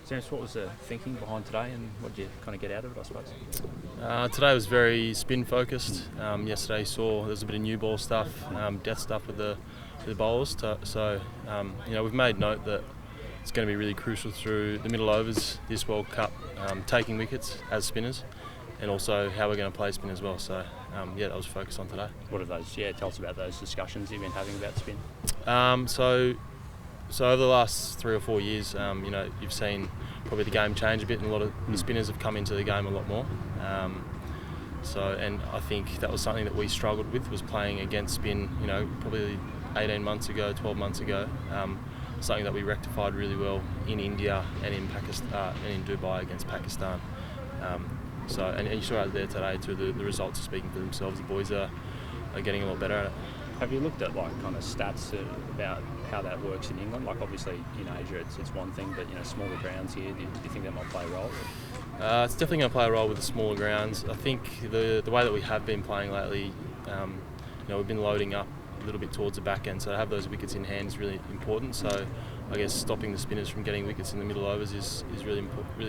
Terence, what was the thinking behind today and what did you kind of get out of it, I suppose? Today was very spin focused. Yesterday saw there was a bit of new ball stuff, death stuff with the bowlers. So we've made note that it's going to be really crucial through the middle overs this World Cup, taking wickets as spinners, and also how we're going to play spin as well. So that was focused on today. What are those? Yeah, tell us about those discussions you've been having about spin. So over the last 3 or 4 years, you've seen probably the game change a bit, and a lot of the spinners have come into the game a lot more. And I think that was something that we struggled with, was playing against spin. Probably 18 months ago, 12 months ago. Something that we rectified really well in India and in Pakistan and in Dubai against Pakistan. And you saw out there today too. The results are speaking for themselves. The boys are getting a lot better at it. Have you looked at kind of stats about how that works in England? Like obviously in Asia it's one thing, but smaller grounds here. Do you think that might play a role? It's definitely going to play a role with the smaller grounds. I think the way that we have been playing lately, we've been loading up a little bit towards the back end, so to have those wickets in hand is really important. So I guess stopping the spinners from getting wickets in the middle overs is really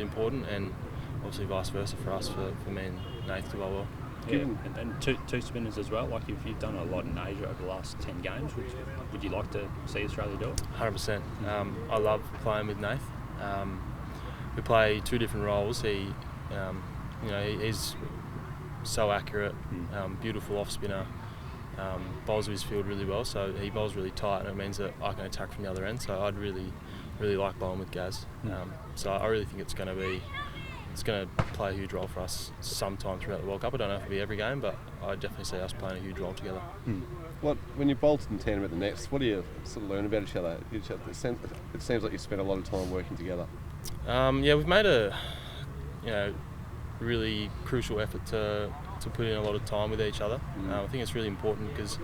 important, and obviously vice versa for us, for me and Nathan to bowl well. Yeah, and two spinners as well. Like if you've done a lot in Asia over the last 10 games, would you like to see Australia do it? 100%. I love playing with Nath. We play two different roles. He's so accurate, beautiful off spinner, bowls with his field really well. So he bowls really tight, and it means that I can attack from the other end. So I'd really like bowling with Gaz. So I really think it's going to play a huge role for us sometime throughout the World Cup. I don't know if it'll be every game, but I definitely see us playing a huge role together. When you bowled in tandem at the nets, what do you sort of learn about each other? It seems like you spent a lot of time working together. We've made a really crucial effort to put in a lot of time with each other. I think it's really important because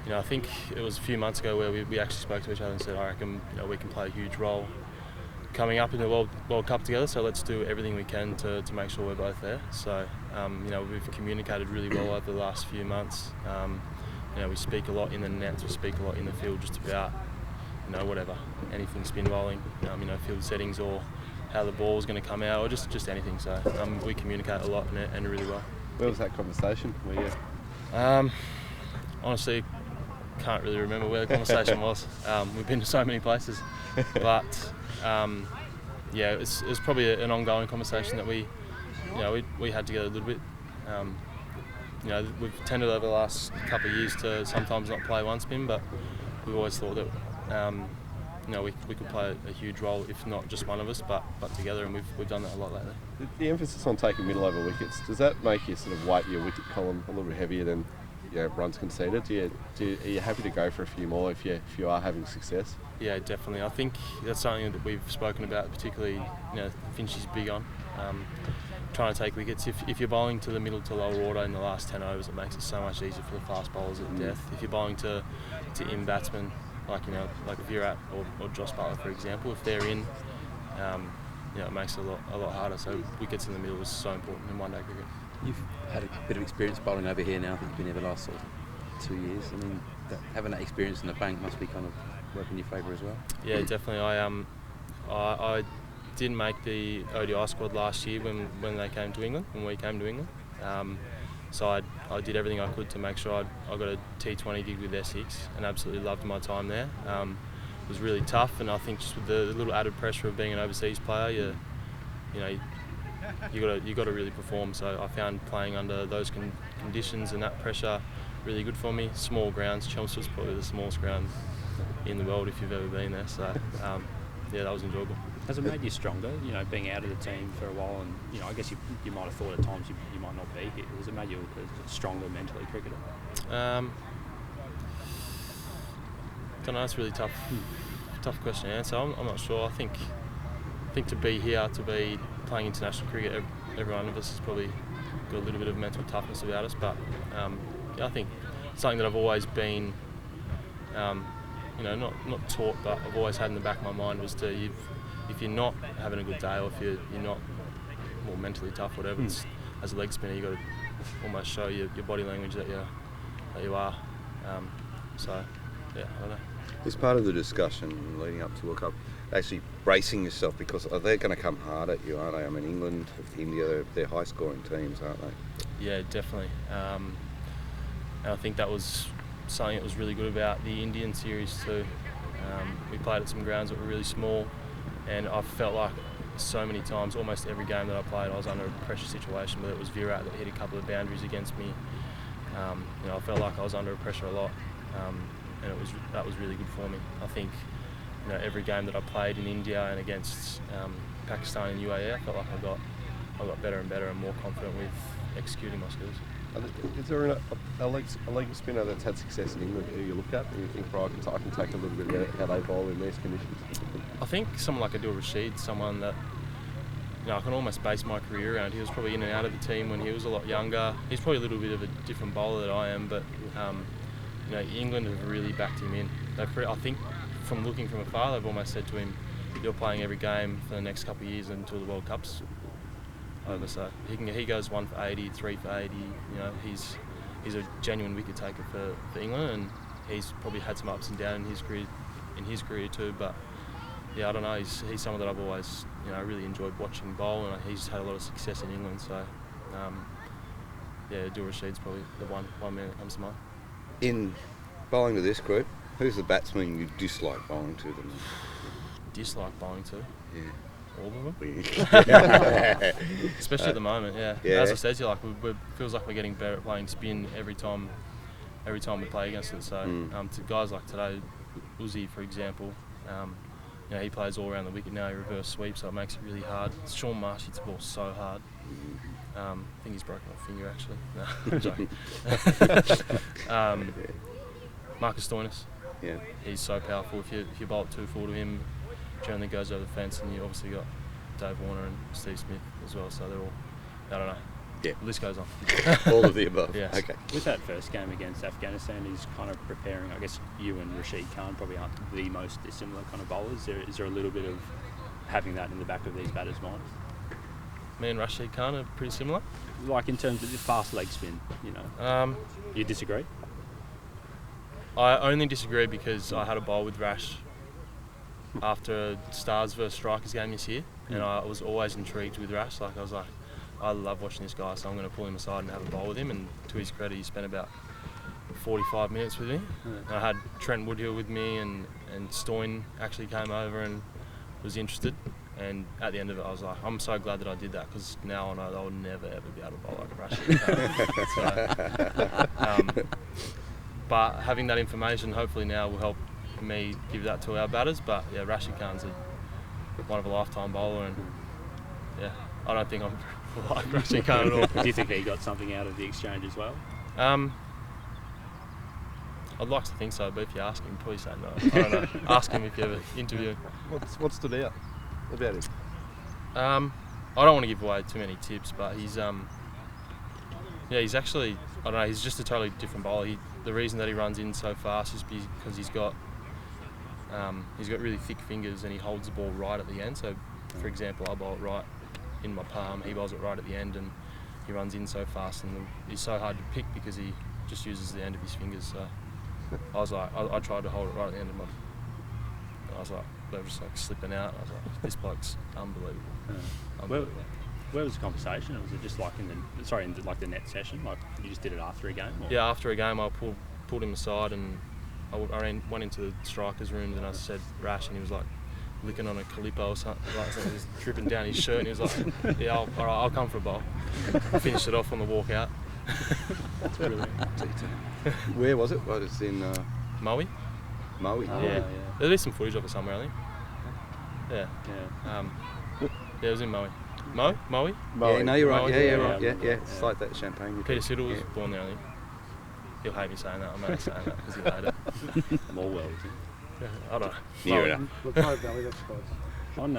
I think it was a few months ago where we actually spoke to each other and said, I reckon we can play a huge role coming up in the World Cup together, so let's do everything we can to make sure we're both there. So we've communicated really well over the last few months. We speak a lot in the nets, we speak a lot in the field just about whatever, anything spin bowling, field settings or how the ball's going to come out, or just anything. So we communicate a lot and really well. Where was that conversation? Honestly, can't really remember where the conversation was. We've been to so many places, but it's probably an ongoing conversation that we had together a little bit. We've tended over the last couple of years to sometimes not play one spin, but we've always thought that we could play a huge role, if not just one of us, but together, and we've done that a lot lately. The emphasis on taking middle over wickets, does that make you sort of weight your wicket column a little bit heavier than runs conceded? Are you happy to go for a few more if you are having success? Yeah, definitely. I think that's something that we've spoken about, particularly Finch is big on. Trying to take wickets. If you're bowling to the middle to lower order in the last 10 overs, it makes it so much easier for the fast bowlers at death. If you're bowling to in batsmen, like Virat or Joss Butler, for example, if they're in, it makes it a lot harder. So wickets in the middle is so important in one-day cricket. You've had a bit of experience bowling over here now. I think you've been here the last 2 years. I mean, having that experience in the bank must be kind of working in your favour as well. Yeah, definitely. I didn't make the ODI squad last year when we came to England. So I did everything I could to make sure I got a T20 gig with Essex, and absolutely loved my time there. It was really tough, and I think just with the little added pressure of being an overseas player, you got to really perform. So I found playing under those conditions and that pressure really good for me. Small grounds, Chelmsford's probably the smallest ground in the world if you've ever been there. So that was enjoyable. Has it made you stronger, being out of the team for a while, and I guess you might have thought at times you might not be here. Has it made you a stronger mentally cricketer? Don't know. It's a really tough question to answer. I'm not sure. I think to be here, to be playing international cricket, every one of us has probably got a little bit of mental toughness about us. But I think something that I've always been, not taught, but I've always had in the back of my mind was if you're not having a good day, or if you're not more mentally tough, whatever, as a leg spinner, you've got to almost show your body language that you are. I don't know. As part of the discussion leading up to World Cup, actually bracing yourself, because they're going to come hard at you, aren't they? I mean, England, India, they're high-scoring teams, aren't they? Yeah, definitely. And I think that was something that was really good about the Indian series too. We played at some grounds that were really small, and I felt like so many times, almost every game that I played, I was under a pressure situation, whether it was Virat that hit a couple of boundaries against me. I felt like I was under pressure a lot, and that was really good for me. I think every game that I played in India and against Pakistan and UAE, I felt like I got better and better and more confident with executing my skills. Is there a leg spinner that's had success in England who you look at and you think, right, I can take a little bit of how they bowl in these conditions? I think someone like Rashid, someone that I can almost base my career around. He was probably in and out of the team when he was a lot younger. He's probably a little bit of a different bowler than I am, but England have really backed him in. I think from looking from afar, they've almost said to him, "You're playing every game for the next couple of years until the World Cup's over." So he goes 1 for 80, 3 for 80. He's a genuine wicket taker for England, and he's probably had some ups and downs in his career too. But yeah, I don't know. He's someone that I've always really enjoyed watching bowl, and he's had a lot of success in England. So Rashid's probably the one man that comes to mind. In bowling to this group, who's the batsman you dislike bowling to the most? Dislike bowling to? Yeah. All of them? Yeah. Especially at the moment, yeah. Yeah. As I said to you, it feels like we're getting better at playing spin every time we play against it. So to guys like today, Uzi, for example, he plays all around the wicket now. He reverse sweeps, so it makes it really hard. Sean Marsh hits the ball so hard. I think he's broken a finger actually. No, I'm joking. Marcus Stoinis. Yeah. He's so powerful. If you bowl it too full to him, generally goes over the fence, and you obviously got Dave Warner and Steve Smith as well. So they're all, I don't know. Yeah. The list goes on. All of the above. Yes. Okay. With that first game against Afghanistan, he's kind of preparing. I guess you and Rashid Khan probably aren't the most dissimilar kind of bowlers. Is there a little bit of having that in the back of these batters' minds? Me and Rashid Khan are pretty similar. Like in terms of the fast leg spin, You disagree? I only disagree because I had a bowl with Rash after Stars versus Strikers game this year, and I was always intrigued with Rash. I was like, I love watching this guy, so I'm going to pull him aside and have a bowl with him. And to his credit, he spent about 45 minutes with me. And I had Trent Woodhill with me, and Stoin actually came over and was interested. And at the end of it, I was like, I'm so glad that I did that, because now I know that I'll never ever be able to bowl like Rashid. But having that information hopefully now will help me give that to our batters. But yeah, Rashid Khan's one of a lifetime bowler, and yeah, I don't think I'm like Rashid Khan at all. Do you think he got something out of the exchange as well? I'd like to think so, but if you ask him, he'll probably say no. I don't know. Ask him if you ever interview him. What stood out about him? I don't want to give away too many tips, but he's actually, I don't know, he's just a totally different bowler. The reason that he runs in so fast is because he's got really thick fingers, and he holds the ball right at the end. So, for example, I bowl it right in my palm, he bowls it right at the end, and he runs in so fast, and he's so hard to pick because he just uses the end of his fingers. So I was like, I tried to hold it right at the end of my, and I was like, they were just like slipping out. I was like, this bloke's unbelievable. Where was the conversation? Was it just like in the net session? Like you just did it after a game? Or? Yeah, after a game, I pulled him aside, and I went into the strikers' rooms, and I said Rash, and he was like licking on a calippo or something. He was dripping down his shirt, and he was like, "Yeah, all right, I'll come for a bowl." I finished it off on the walk out. That's brilliant. Where was it? Well, it's in Maui. Maui. Yeah. There's some footage of it somewhere, I think. Yeah. Yeah, it was in Maui. Maui? Yeah, no, you're right. Maui. Yeah, right. Yeah. It's like that champagne. Peter Siddle was born there, I think. He'll hate me saying that. I'm only saying that because he'll hate it. More world. Yeah, I don't know. Near enough. On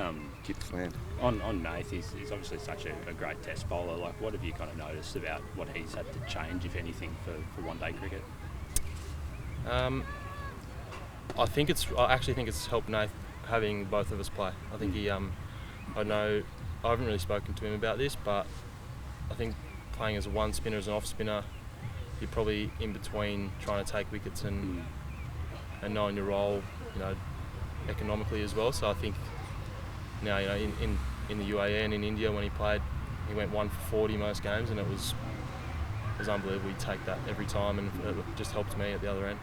Nath, he's obviously such a great test bowler. Like, what have you kind of noticed about what he's had to change, if anything, for one-day cricket? I actually think it's helped Nath having both of us play. I think I haven't really spoken to him about this, but I think playing as a one spinner, as an off spinner, you're probably in between trying to take wickets and knowing your role. economically as well. So I think now, you know, in the UAE and in India when he played, he went 1 for 40 most games, and it was unbelievable. He'd take that every time, and it just helped me at the other end.